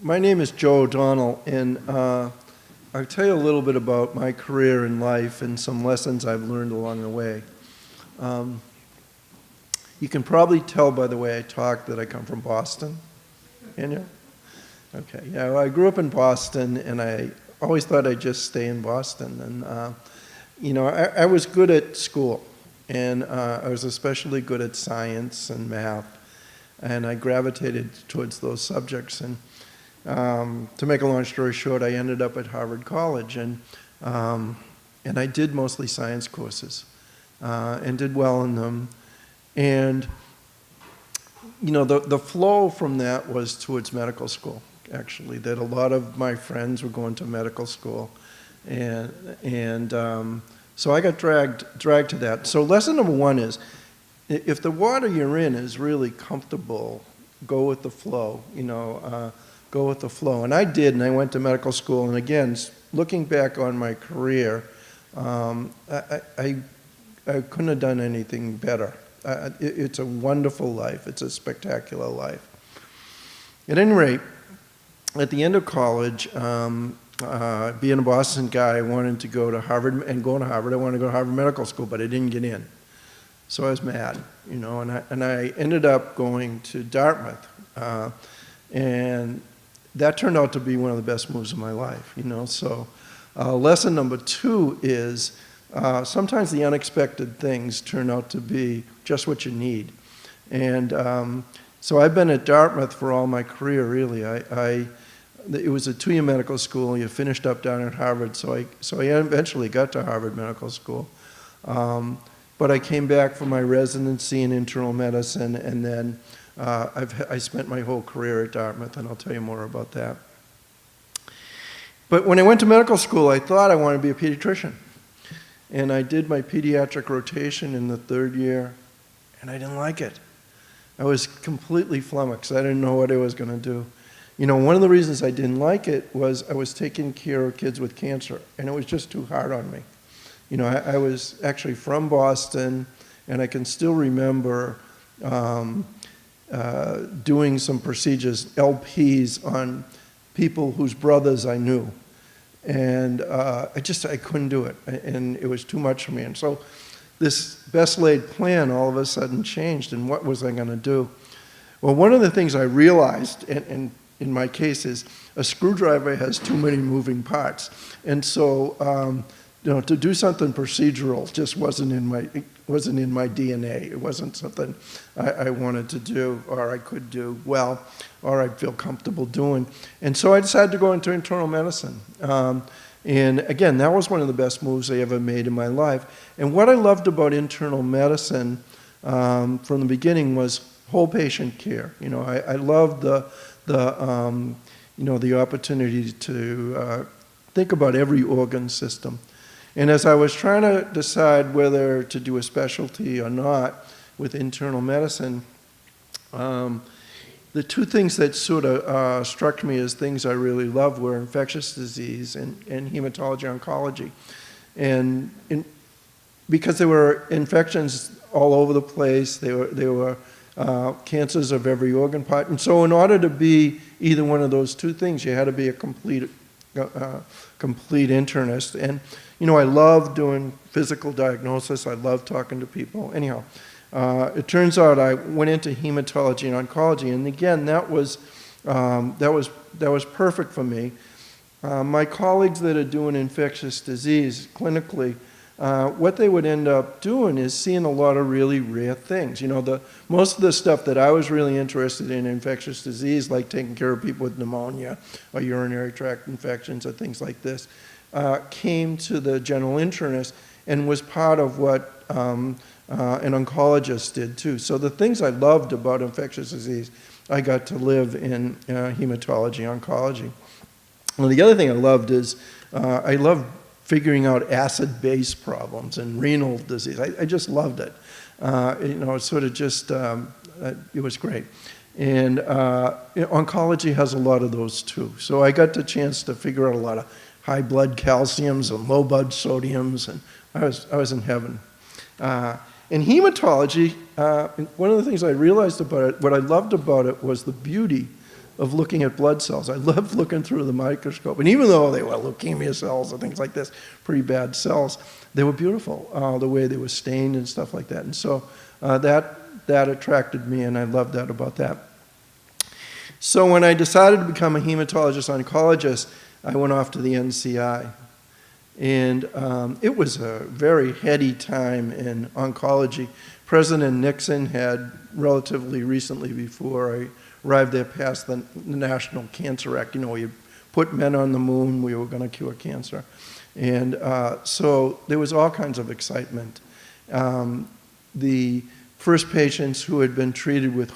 My name is Joe O'Donnell, and I'll tell you a little bit about my career in life and some lessons I've learned along the way. You can probably tell by the way I talk that I come from Boston. Can you? Okay. Yeah, well, I grew up in Boston, and I always thought I'd just stay in Boston. And, I was good at school, and I was especially good at science and math, and I gravitated towards those subjects. And to make a long story short, I ended up at Harvard College, and I did mostly science courses, and did well in them. And the flow from that was towards medical school, actually, that a lot of my friends were going to medical school. And so I got dragged to that. So lesson number one is, if the water you're in is really comfortable, go with the flow, go with the flow. And I did, and I went to medical school. And again, looking back on my career, I couldn't have done anything better. It's a wonderful life. It's a spectacular life. At any rate, at the end of college, being a Boston guy, I wanted to go to Harvard, and going to Harvard, I wanted to go to Harvard Medical School, but I didn't get in. So I was mad, and I ended up going to Dartmouth. And that turned out to be one of the best moves of my life, So lesson number two is sometimes the unexpected things turn out to be just what you need. And so I've been at Dartmouth for all my career, really. It was a two-year medical school. You finished up down at Harvard, so I eventually got to Harvard Medical School. But I came back for my residency in internal medicine, and then I spent my whole career at Dartmouth, and I'll tell you more about that. But when I went to medical school, I thought I wanted to be a pediatrician. And I did my pediatric rotation in the third year, and I didn't like it. I was completely flummoxed. I didn't know what I was going to do. One of the reasons I didn't like it was I was taking care of kids with cancer, and it was just too hard on me. I was actually from Boston, and I can still remember doing some procedures, LPs, on people whose brothers I knew. And I couldn't do it, and it was too much for me. And so this best laid plan all of a sudden changed, and what was I going to do? Well, one of the things I realized, and in my case, is a screwdriver has too many moving parts. And so to do something procedural just wasn't in my DNA. It wasn't something I wanted to do, or I could do well, or I'd feel comfortable doing. And so I decided to go into internal medicine. And again, that was one of the best moves I ever made in my life. And what I loved about internal medicine from the beginning was whole patient care. I loved the opportunity to think about every organ system. And as I was trying to decide whether to do a specialty or not with internal medicine, the two things that sort of struck me as things I really loved were infectious disease and hematology oncology. And because there were infections all over the place, there were cancers of every organ part. And so in order to be either one of those two things, you had to be a complete internist. And I love doing physical diagnosis. I love talking to people. Anyhow, it turns out I went into hematology and oncology, and again, that was perfect for me. My colleagues that are doing infectious disease clinically, what they would end up doing is seeing a lot of really rare things. Most of the stuff that I was really interested in infectious disease, like taking care of people with pneumonia or urinary tract infections or things like this, came to the general internist and was part of what an oncologist did too. So the things I loved about infectious disease, I got to live in hematology, oncology. Well, the other thing I loved is I loved figuring out acid-base problems and renal disease. I just loved it. It sort of just, it was great. And oncology has a lot of those too. So I got the chance to figure out a lot of high blood calciums and low blood sodiums, and I was in heaven. In hematology, one of the things I realized about it, what I loved about it, was the beauty of looking at blood cells. I loved looking through the microscope. And even though they were leukemia cells and things like this, pretty bad cells, they were beautiful, the way they were stained and stuff like that. And so that attracted me, and I loved that about that. So when I decided to become a hematologist-oncologist, I went off to the NCI. And it was a very heady time in oncology. President Nixon had relatively recently, before I arrived there, passed the National Cancer Act. You know, you put men on the moon, we were going to cure cancer. And so there was all kinds of excitement. The first patients who had been treated with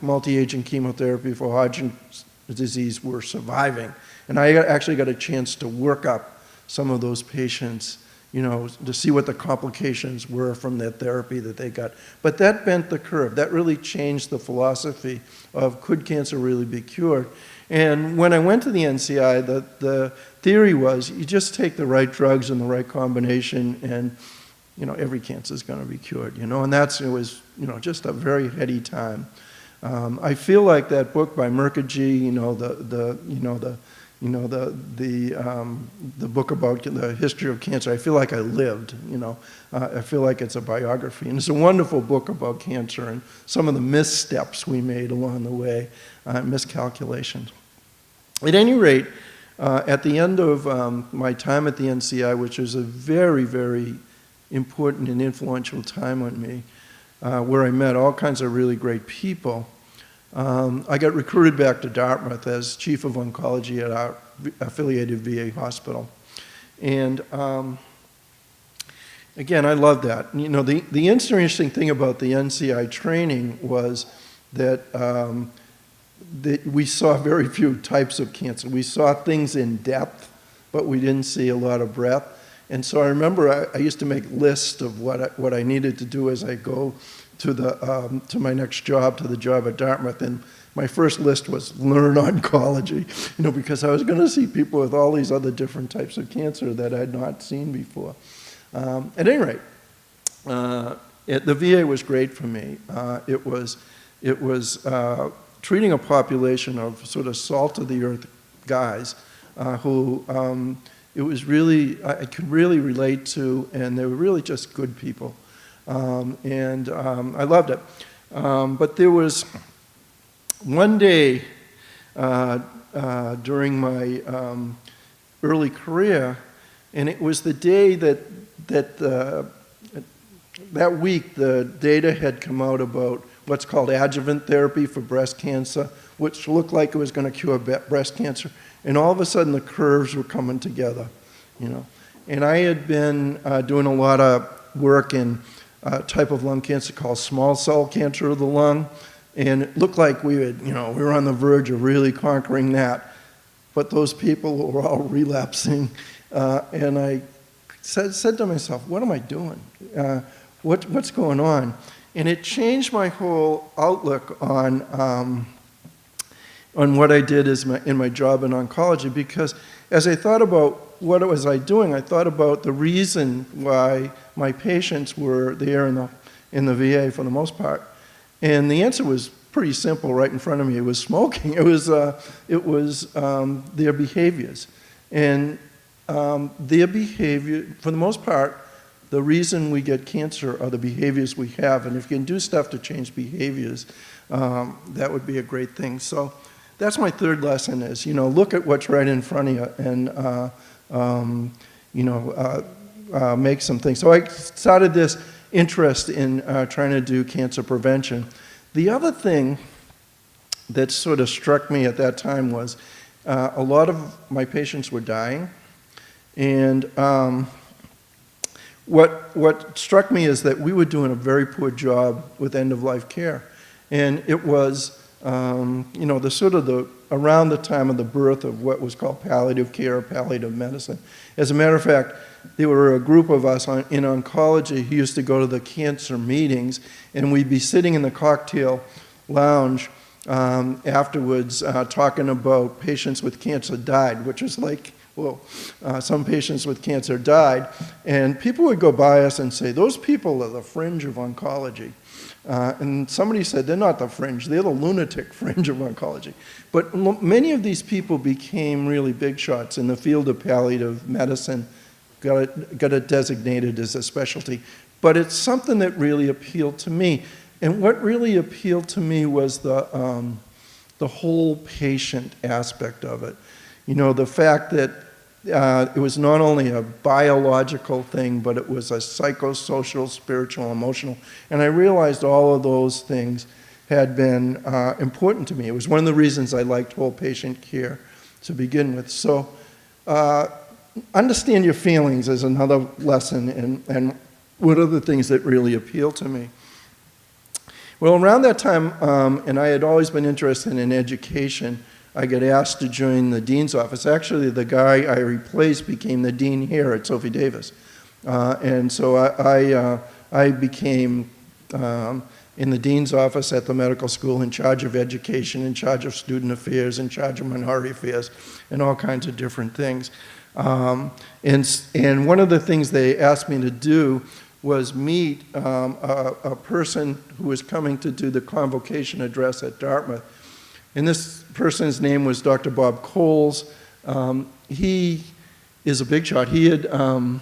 multi-agent chemotherapy for Hodgkin's disease were surviving. And I actually got a chance to work up some of those patients, you know, to see what the complications were from that therapy that they got. But that bent the curve. That really changed the philosophy of, could cancer really be cured? And when I went to the NCI, the theory was, you just take the right drugs and the right combination, and you know, every cancer is going to be cured, you know, and it was, you know, just a very heady time. I feel like that book by Mukherjee, you know, the book about the history of cancer, I feel like I lived, you know. I feel like it's a biography, and it's a wonderful book about cancer and some of the missteps we made along the way, miscalculations. At any rate, at the end of my time at the NCI, which was a very, very important and influential time on me, where I met all kinds of really great people, I got recruited back to Dartmouth as chief of oncology at our affiliated VA hospital. And again, I loved that. You know, the interesting thing about the NCI training was that, that we saw very few types of cancer. We saw things in depth, but we didn't see a lot of breadth. And so I remember I used to make lists of what I needed to do as I go to my next job, to the job at Dartmouth. And my first list was learn oncology, you know, because I was going to see people with all these other different types of cancer that I had not seen before. At any rate, the VA was great for me. It was treating a population of sort of salt-of-the-earth guys who it was really, I could really relate to, and they were really just good people. I loved it. But there was one day during my early career, and it was the day that week the data had come out about what's called adjuvant therapy for breast cancer, which looked like it was going to cure breast cancer. And all of a sudden, the curves were coming together, you know. And I had been doing a lot of work in a type of lung cancer called small cell cancer of the lung, and it looked like we were on the verge of really conquering that. But those people were all relapsing, and I said to myself, "What am I doing? What's going on?" And it changed my whole outlook on what I did in my job in oncology, because as I thought about what was I doing, I thought about the reason why my patients were there in the VA for the most part. And the answer was pretty simple right in front of me. It was smoking. It was their behaviors. And their behavior, for the most part, the reason we get cancer are the behaviors we have. And if you can do stuff to change behaviors, that would be a great thing. So that's my third lesson is, you know, look at what's right in front of you and, make some things. So I started this interest in trying to do cancer prevention. The other thing that sort of struck me at that time was a lot of my patients were dying. And what struck me is that we were doing a very poor job with end-of-life care. And it was, around the time of the birth of what was called palliative care or palliative medicine. As a matter of fact, there were a group of us in oncology who used to go to the cancer meetings, and we'd be sitting in the cocktail lounge afterwards talking about patients with cancer died, which was like, well, some patients with cancer died, and people would go by us and say, those people are the fringe of oncology. And somebody said they're not the fringe, they're the lunatic fringe of oncology. But many of these people became really big shots in the field of palliative medicine, got it designated as a specialty. But it's something that really appealed to me. And what really appealed to me was the whole patient aspect of it. You know, the fact that it was not only a biological thing, but it was a psychosocial, spiritual, emotional. And I realized all of those things had been important to me. It was one of the reasons I liked whole patient care to begin with. So understand your feelings is another lesson, and what are the things that really appeal to me. Well, around that time, and I had always been interested in education, I got asked to join the dean's office. Actually, the guy I replaced became the dean here at Sophie Davis. And so I became in the dean's office at the medical school in charge of education, in charge of student affairs, in charge of minority affairs, and all kinds of different things. And one of the things they asked me to do was meet a person who was coming to do the convocation address at Dartmouth. And this person's name was Dr. Bob Coles. He is a big shot. He had won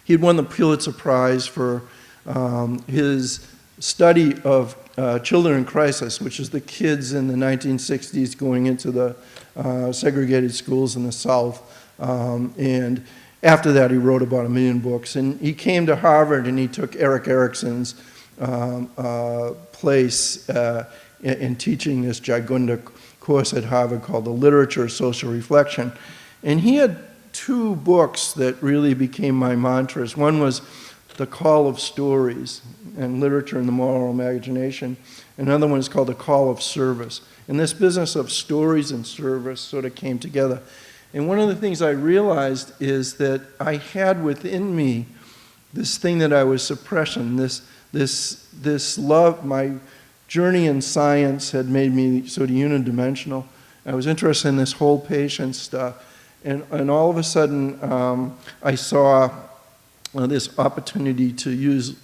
the Pulitzer Prize for his study of children in crisis, which is the kids in the 1960s going into the segregated schools in the South. And after that, he wrote about 1 million books. And he came to Harvard, and he took Erik Erikson's place in teaching this Gigunda course at Harvard called The Literature of Social Reflection. And he had 2 books that really became my mantras. One was The Call of Stories and Literature and the Moral Imagination. Another one is called The Call of Service. And this business of stories and service sort of came together. And one of the things I realized is that I had within me this thing that I was suppressing, this love. My journey in science had made me sort of unidimensional. I was interested in this whole patient stuff. And all of a sudden, I saw this opportunity to use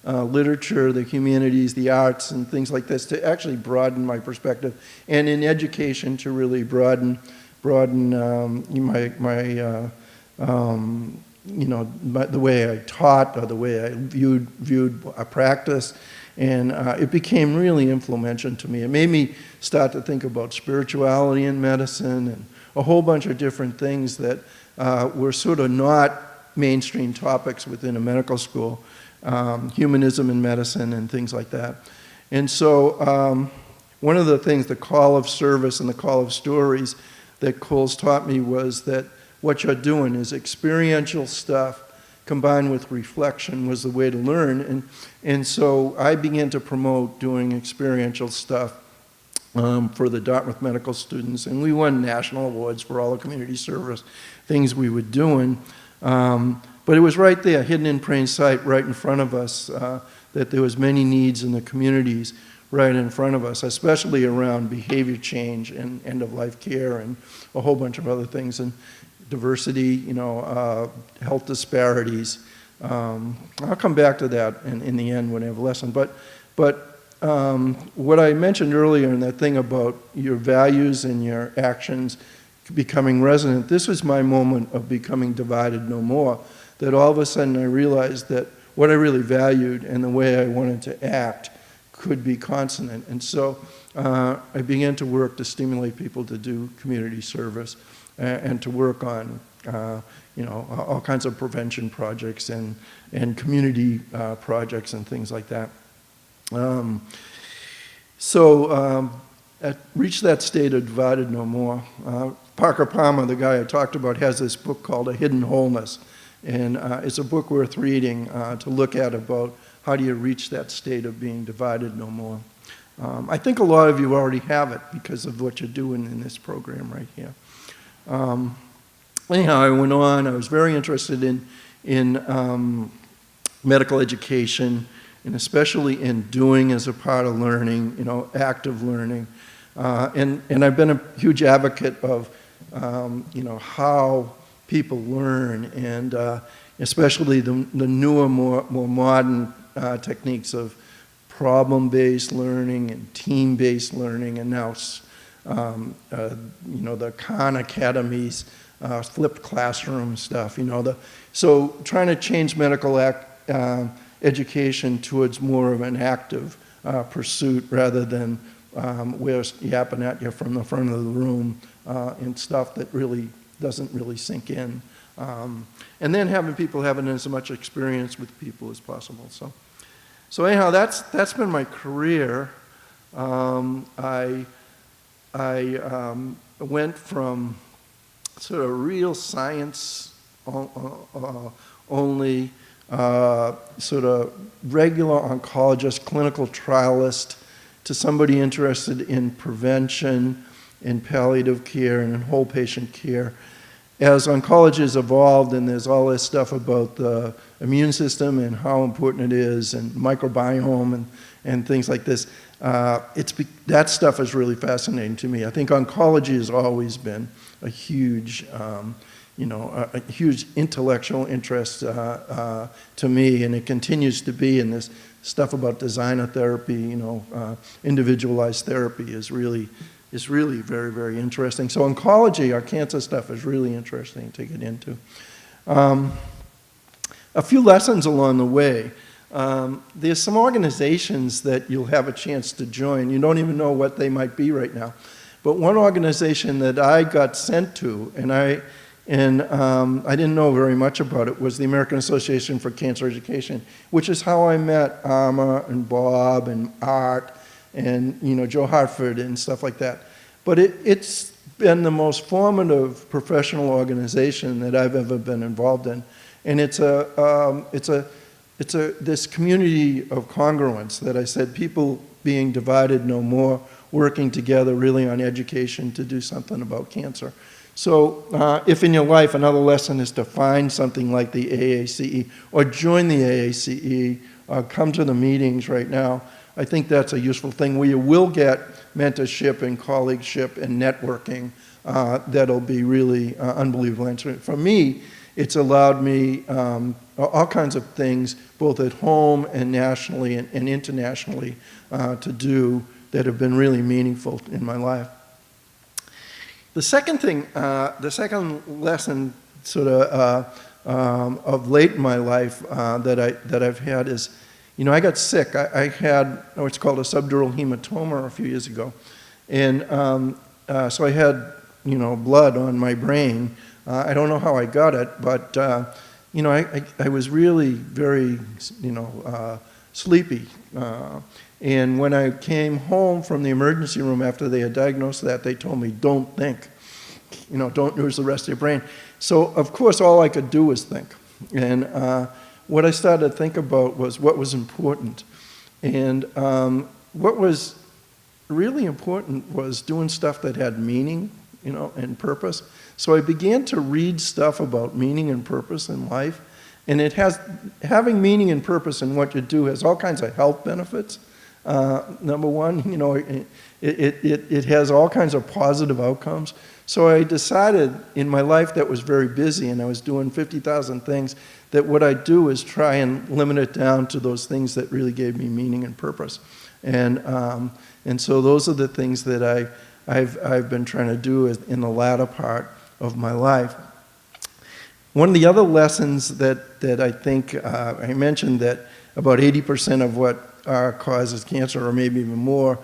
literature, the humanities, the arts, and things like this to actually broaden my perspective, and in education to really broaden the way I taught or the way I viewed a practice. And it became really influential to me. It made me start to think about spirituality in medicine and a whole bunch of different things that were sort of not mainstream topics within a medical school, humanism in medicine and things like that. And so one of the things, the call of service and the call of stories that Coles taught me was that what you're doing is experiential stuff combined with reflection was the way to learn. And so I began to promote doing experiential stuff for the Dartmouth medical students. And we won national awards for all the community service things we were doing. But it was right there, hidden in plain sight, right in front of us, that there was many needs in the communities right in front of us, especially around behavior change and end-of-life care and a whole bunch of other things. And diversity, health disparities. I'll come back to that in the end when I have a lesson. But what I mentioned earlier in that thing about your values and your actions becoming resonant, this was my moment of becoming divided no more, that all of a sudden I realized that what I really valued and the way I wanted to act could be consonant. And so I began to work to stimulate people to do community service and to work on all kinds of prevention projects and community projects and things like that. Reached that state of divided no more. Parker Palmer, the guy I talked about, has this book called A Hidden Wholeness. And it's a book worth reading to look at about how do you reach that state of being divided no more. I think a lot of you already have it because of what you're doing in this program right here. Anyhow, I went on. I was very interested in medical education, and especially in doing as a part of learning, active learning. And I've been a huge advocate of, how people learn, and especially the newer, more modern techniques of problem-based learning and team-based learning, and now the Khan Academies, flipped classroom stuff, so trying to change medical education towards more of an active pursuit rather than where it's yapping at you from the front of the room and stuff that really doesn't really sink in. And then having people having as much experience with people as possible. So anyhow, that's been my career. I went from sort of real science only, sort of regular oncologist, clinical trialist, to somebody interested in prevention, in palliative care, and in whole patient care. As oncology has evolved and there's all this stuff about the immune system and how important it is, and microbiome and things like this, that stuff is really fascinating to me. I think oncology has always been a huge, a huge intellectual interest to me, and it continues to be. And this stuff about designer therapy, individualized therapy is really very, very interesting. So oncology, our cancer stuff, is really interesting to get into. A few lessons along the way. There's some organizations that you'll have a chance to join. You don't even know what they might be right now. But one organization that I got sent to, and I didn't know very much about it, was the American Association for Cancer Education, which is how I met Alma and Bob and Art and Joe Hartford and stuff like that. But it's been the most formative professional organization that I've ever been involved in, and it's this community of congruence that I said, people being divided no more, working together really on education to do something about cancer. So if in your life another lesson is to find something like the AACE or join the AACE, come to the meetings right now. I think that's a useful thing where you will get mentorship and colleagueship and networking that'll be really unbelievable. For me, it's allowed me all kinds of things, both at home and nationally and internationally, to do that have been really meaningful in my life. The second thing, the second lesson sort of late in my life that I've had is, I got sick. I had what's called a subdural hematoma a few years ago. And so I had, blood on my brain. I don't know how I got it, but, I was really very, sleepy. And when I came home from the emergency room after they had diagnosed that, they told me, don't think, don't use the rest of your brain. So, of course, all I could do was think. And what I started to think about was what was important. And what was really important was doing stuff that had meaning, and purpose. So I began to read stuff about meaning and purpose in life. And having meaning and purpose in what you do has all kinds of health benefits. Number one, it has all kinds of positive outcomes. So I decided in my life that was very busy and I was doing 50,000 things, that what I do is try and limit it down to those things that really gave me meaning and purpose. And so those are the things that I've been trying to do in the latter part of my life. One of the other lessons that I think I mentioned, that about 80% of what causes cancer, or maybe even more,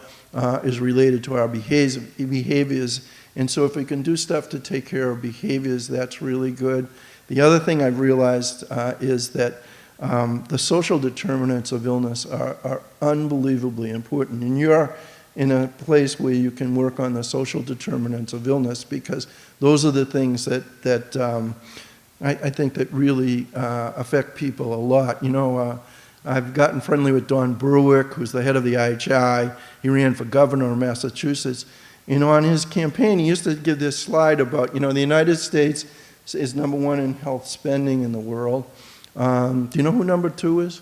is related to our behaviors. And so if we can do stuff to take care of behaviors, that's really good. The other thing I've realized is that the social determinants of illness are unbelievably important. And you're in a place where you can work on the social determinants of illness, because those are the things that I think that really affect people a lot. I've gotten friendly with Don Berwick, who's the head of the IHI. He ran for governor of Massachusetts. On his campaign, he used to give this slide about, the United States is #1 in health spending in the world. Do you know who #2 is?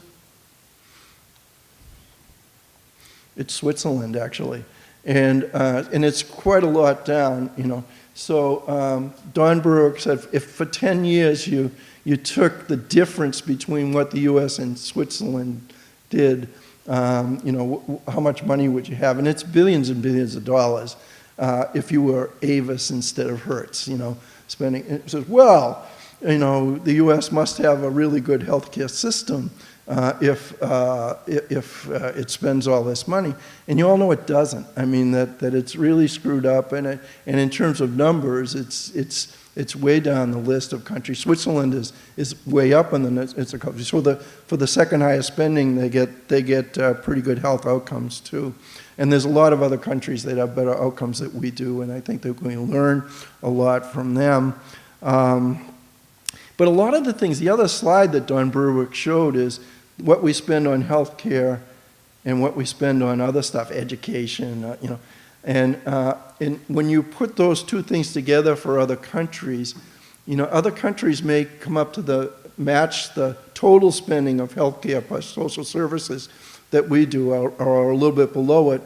It's Switzerland, actually. And it's quite a lot down, So Don Berwick said, if for 10 years you took the difference between what the U.S. and Switzerland did how much money would you have? And it's billions and billions of dollars if you were Avis instead of Hertz, spending. It says, well, the U.S. must have a really good healthcare system if it spends all this money. And you all know it doesn't. I mean, that it's really screwed up. And in terms of numbers, it's way down the list of countries. Switzerland is way up on the list of countries. So for the second highest spending, they get pretty good health outcomes too. And there's a lot of other countries that have better outcomes than we do, and I think that we learn a lot from them. But a lot of the things, the other slide that Don Berwick showed is what we spend on healthcare and what we spend on other stuff, education, And when you put those two things together for other countries, other countries may come up to match the total spending of healthcare plus social services that we do, or a little bit below it,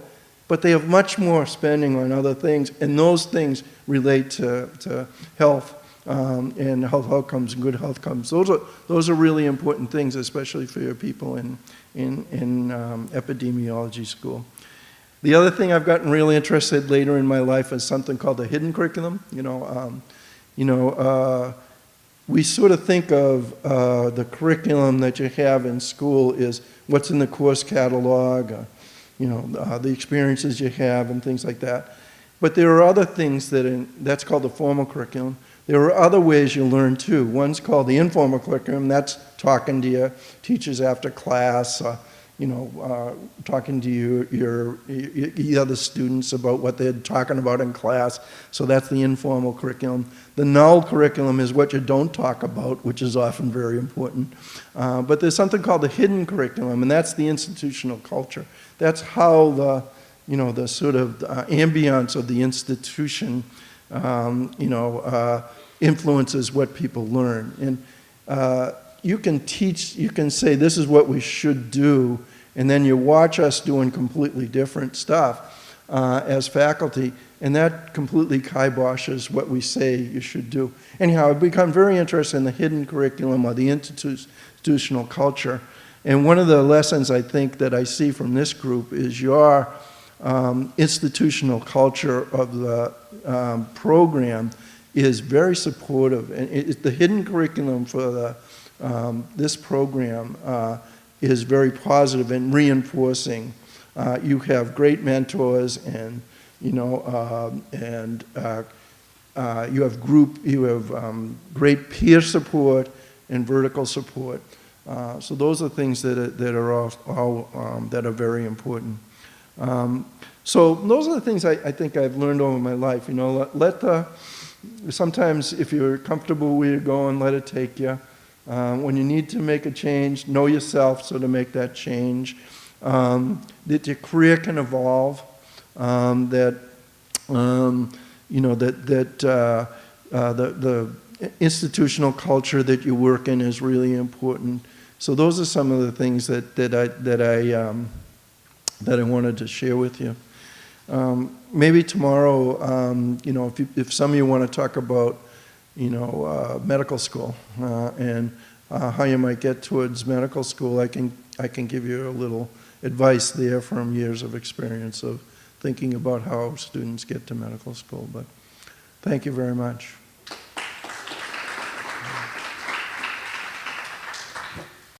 but they have much more spending on other things, and those things relate to health and health outcomes and good health outcomes. Those are really important things, especially for your people in epidemiology school. The other thing I've gotten really interested later in my life is something called the hidden curriculum. We sort of think of the curriculum that you have in school is what's in the course catalog, the experiences you have and things like that. But there are other things that's called the formal curriculum. There are other ways you learn too. One's called the informal curriculum. That's talking to your teachers after class, talking to your other students about what they're talking about in class. So that's the informal curriculum. The null curriculum is what you don't talk about, which is often very important. But there's something called the hidden curriculum, and that's the institutional culture. That's how the sort of ambience of the institution, influences what people learn. And you can say this is what we should do, and then you watch us doing completely different stuff as faculty, and that completely kiboshes what we say you should do. Anyhow, I've become very interested in the hidden curriculum or the institutional culture. And one of the lessons I think that I see from this group is your institutional culture of the program is very supportive. And the hidden curriculum for this program is very positive and reinforcing. You have great mentors, and you have great peer support and vertical support. So those are things that are very important. So those are the things I think I've learned over my life. Sometimes if you're comfortable where you're going, let it take you. When you need to make a change, know yourself so to make that change. That your career can evolve. The institutional culture that you work in is really important. So those are some of the things that I wanted to share with you. Maybe tomorrow, if some of you want to talk about, medical school and how you might get towards medical school, I can give you a little advice there from years of experience of thinking about how students get to medical school. But thank you very much.